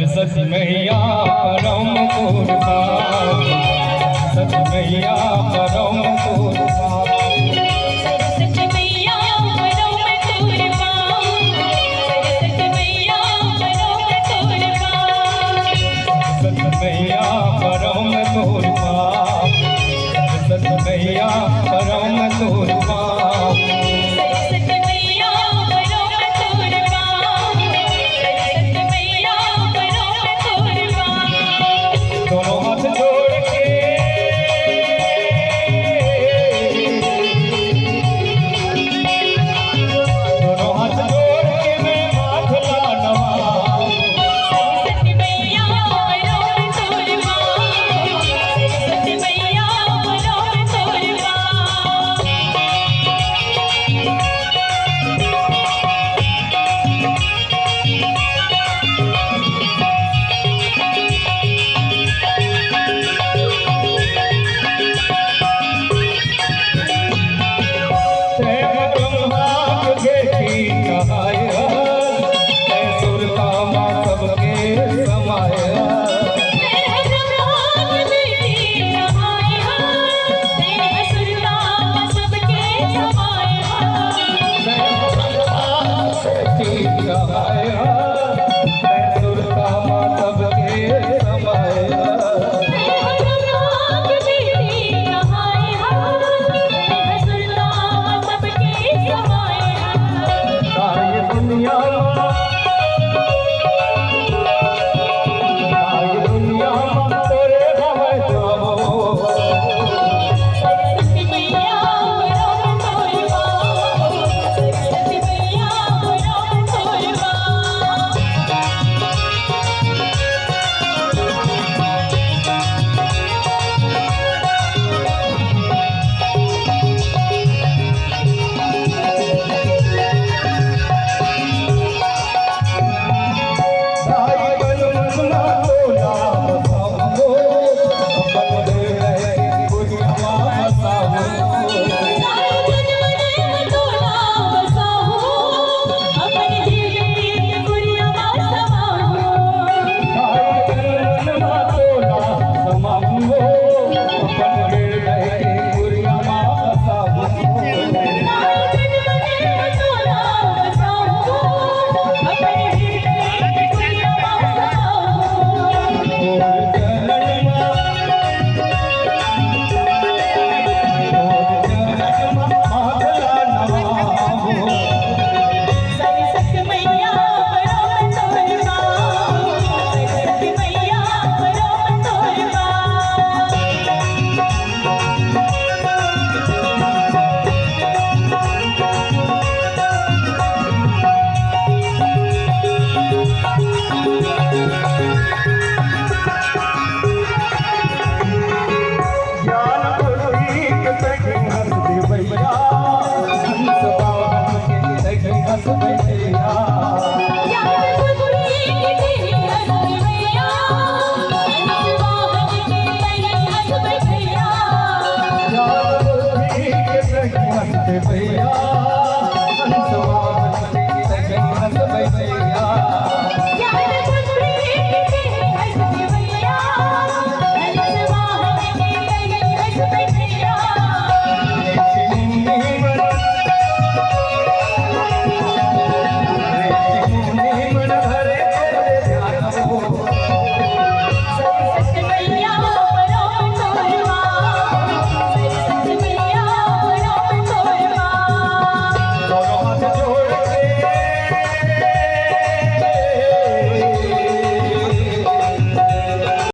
सरस्वती मैया परम कुर्बान, सरस्वती मैया परम कुर्बान, सरस्वती मैया परम कुर्बान, सरस्वती मैया परम कुर्बान, सरस्वती मैया परम कुर्बान, सरस्वती मैया परम कुर्बान, सरस्वती मैया परम कुर्बान, सरस्वती मैया परम कुर्बान। दोनों हाथ जोड़ के दोनों हाथ जोड़ के मैं माथला नवाऊं, सरस्वती मैया परम कुर्बान, सरस्वती मैया परम कुर्बान। भैया